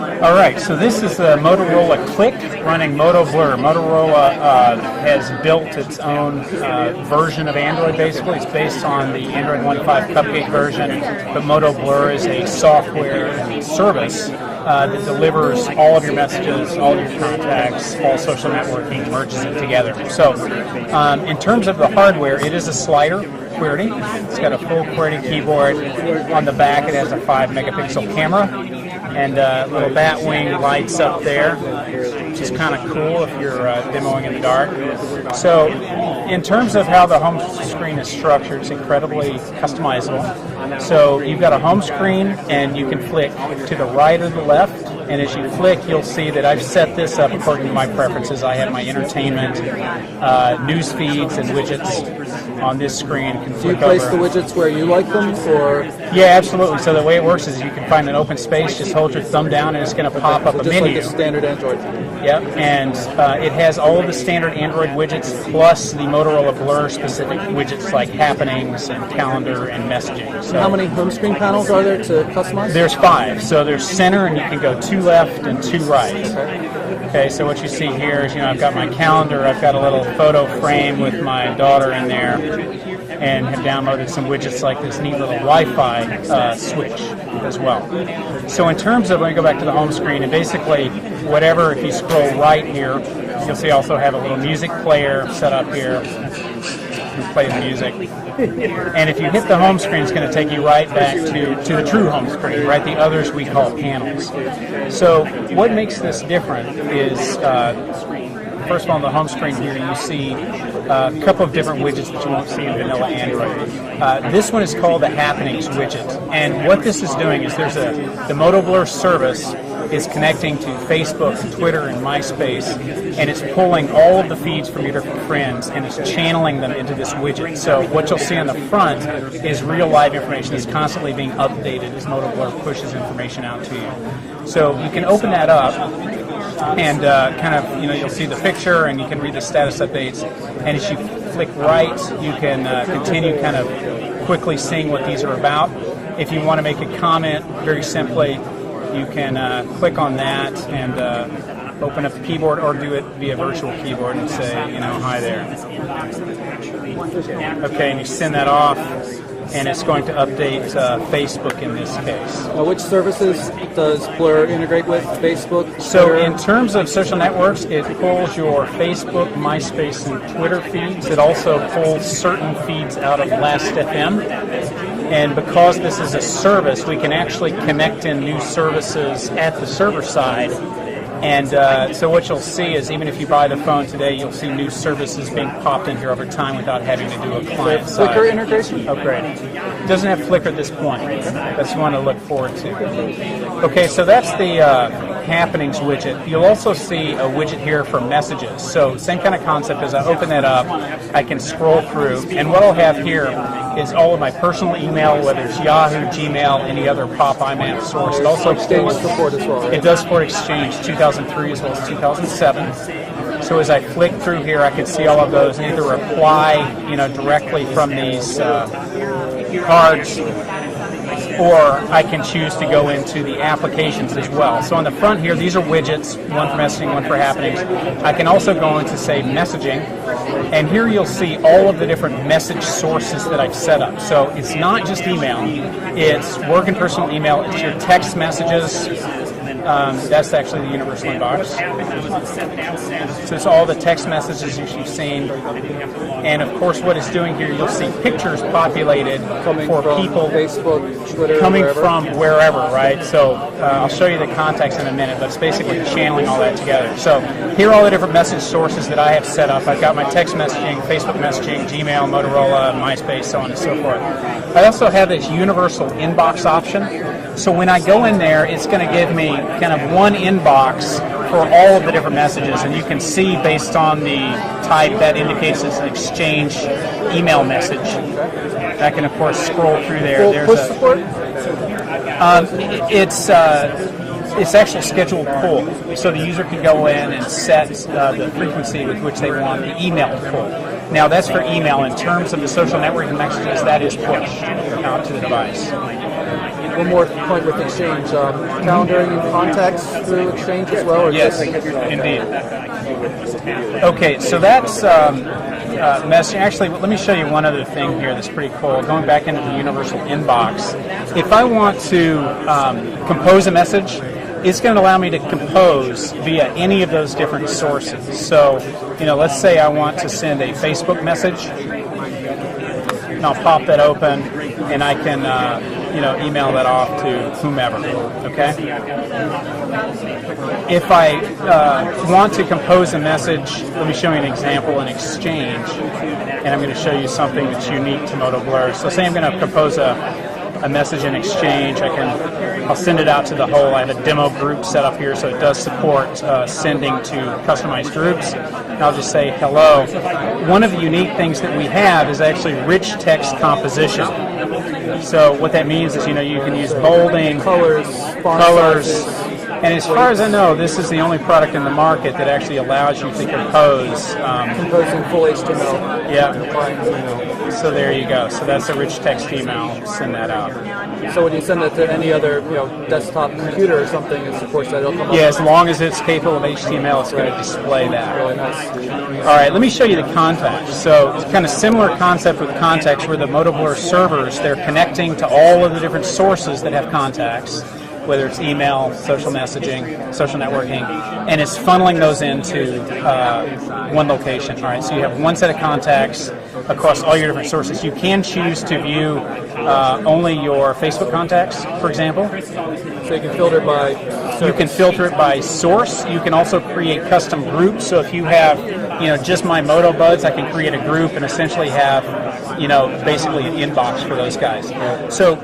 All right, so this is the Motorola Click running Moto Blur. Motorola has built its own version of Android, basically. It's based on the Android 1.5 Cupcake version, but Moto Blur is a software service that delivers all of your messages, all of your contacts, all social networking, merges it together. So in terms of the hardware, it is a slider QWERTY. It's got a full QWERTY keyboard. On the back, it has a 5-megapixel camera and little bat wing lights up there, which is kind of cool if you're demoing in the dark. So in terms of how the home screen is structured, it's incredibly customizable. So you've got a home screen, and you can flick to the right or the left, and as you flick, you'll see that I've set this up according to my preferences. I have my entertainment, news feeds, and widgets on this screen. Do you place the widgets where you like them, or? Yeah, absolutely. So the way it works is you can find an open space, just hold your thumb down, and it's going to pop up a menu. Just like a standard Android. Yep, and it has all of the standard Android widgets plus the Motorola Blur specific widgets like happenings and calendar and messaging. So how many home screen panels are there to customize? There's 5. So there's center, and you can go 2 left and 2 right. Okay, so what you see here is, I've got my calendar, I've got a little photo frame with my daughter in there, and have downloaded some widgets like this neat little Wi-Fi switch as well. So in terms of, let me go back to the home screen, and basically whatever, if you scroll right here, you'll see I also have a little music player set up here. You play the music. And if you hit the home screen, it's going to take you right back to the true home screen, right? The others we call panels. So what makes this different is, first of all, on the home screen here, you see a couple of different widgets that you won't see in vanilla Android. This one is called the Happenings widget. And what this is doing is the Moto Blur service is connecting to Facebook, Twitter, and MySpace, and it's pulling all of the feeds from your different friends, and it's channeling them into this widget. So what you'll see on the front is real live information that's constantly being updated as Moto Blur pushes information out to you. So you can open that up, and you'll see the picture, and you can read the status updates. And as you flick right, you can continue kind of quickly seeing what these are about. If you want to make a comment, very simply, you can click on that and open up the keyboard, or do it via virtual keyboard and say, hi there. Okay, and you send that off, and it's going to update Facebook in this case. Which services does Blur integrate with? Facebook, Twitter? So in terms of social networks, it pulls your Facebook, MySpace, and Twitter feeds. It also pulls certain feeds out of Last.fm. And because this is a service, we can actually connect in new services at the server side. And so what you'll see is, even if you buy the phone today, you'll see new services being popped in here over time without having to do a client side. Flickr integration? Upgrade. It doesn't have Flickr at this point. That's one to look forward to. Okay, so that's the Happenings widget. You'll also see a widget here for messages. So same kind of concept. As I open that up, I can scroll through, and what I'll have here is all of my personal email, whether it's Yahoo, Gmail, any other POP IMAP source. It also Exchange support as well, right? It does support Exchange 2003 as well as 2007. So as I flick through here, I can see all of those and either reply, directly from these cards, or I can choose to go into the applications as well. So on the front here, these are widgets, one for messaging, one for happenings. I can also go into, say, messaging, and here you'll see all of the different message sources that I've set up. So it's not just email, it's work and personal email, it's your text messages. That's actually the universal inbox. So it's all the text messages you've seen. And of course what it's doing here, you'll see pictures populated for people Facebook, Twitter, coming from wherever, right? So I'll show you the context in a minute, but it's basically channeling all that together. So here are all the different message sources that I have set up. I've got my text messaging, Facebook messaging, Gmail, Motorola, MySpace, so on and so forth. I also have this universal inbox option. So when I go in there, it's going to give me kind of one inbox for all of the different messages, and you can see based on the type that indicates it's an Exchange email message. I can of course scroll through there. Full push support? It's actually scheduled pull, so the user can go in and set the frequency with which they want the email to pull. Now that's for email. In terms of the social networking messages, that is pushed out to the device. one more point with Exchange. Calendaring contacts through Exchange as well? Or Yes, indeed. Okay, so that's messaging. Actually, let me show you one other thing here that's pretty cool. Going back into the universal inbox, if I want to compose a message, it's going to allow me to compose via any of those different sources. So, let's say I want to send a Facebook message, and I'll pop that open, and I can, email that off to whomever. Okay. If I want to compose a message, let me show you an example in Exchange, and I'm going to show you something that's unique to MotoBlur. So, say I'm going to compose a message in Exchange. I'll send it out to the whole. I have a demo group set up here, so it does support sending to customized groups. And I'll just say hello. One of the unique things that we have is actually rich text composition. So what that means is, you can use bolding, colors, and as far as I know, this is the only product in the market that actually allows you to compose. Composing full HTML. Yeah. So there you go. So that's a rich text email. Send that out. So when you send it to any other, desktop computer or something, it supports that. It'll come up. Yeah, as long as it's capable of HTML, it's going to display that. Really nice. All right, let me show you the contacts. So it's kind of similar concept with contacts, where the MotoBlur servers, they're connecting to all of the different sources that have contacts, whether it's email, social messaging, social networking, and it's funneling those into one location. All right, so you have one set of contacts across all your different sources. You can choose to view only your Facebook contacts, for example. So you can filter by service. You can filter it by source. You can also create custom groups. So if you have, just my Moto Buds, I can create a group and essentially have, basically an inbox for those guys. So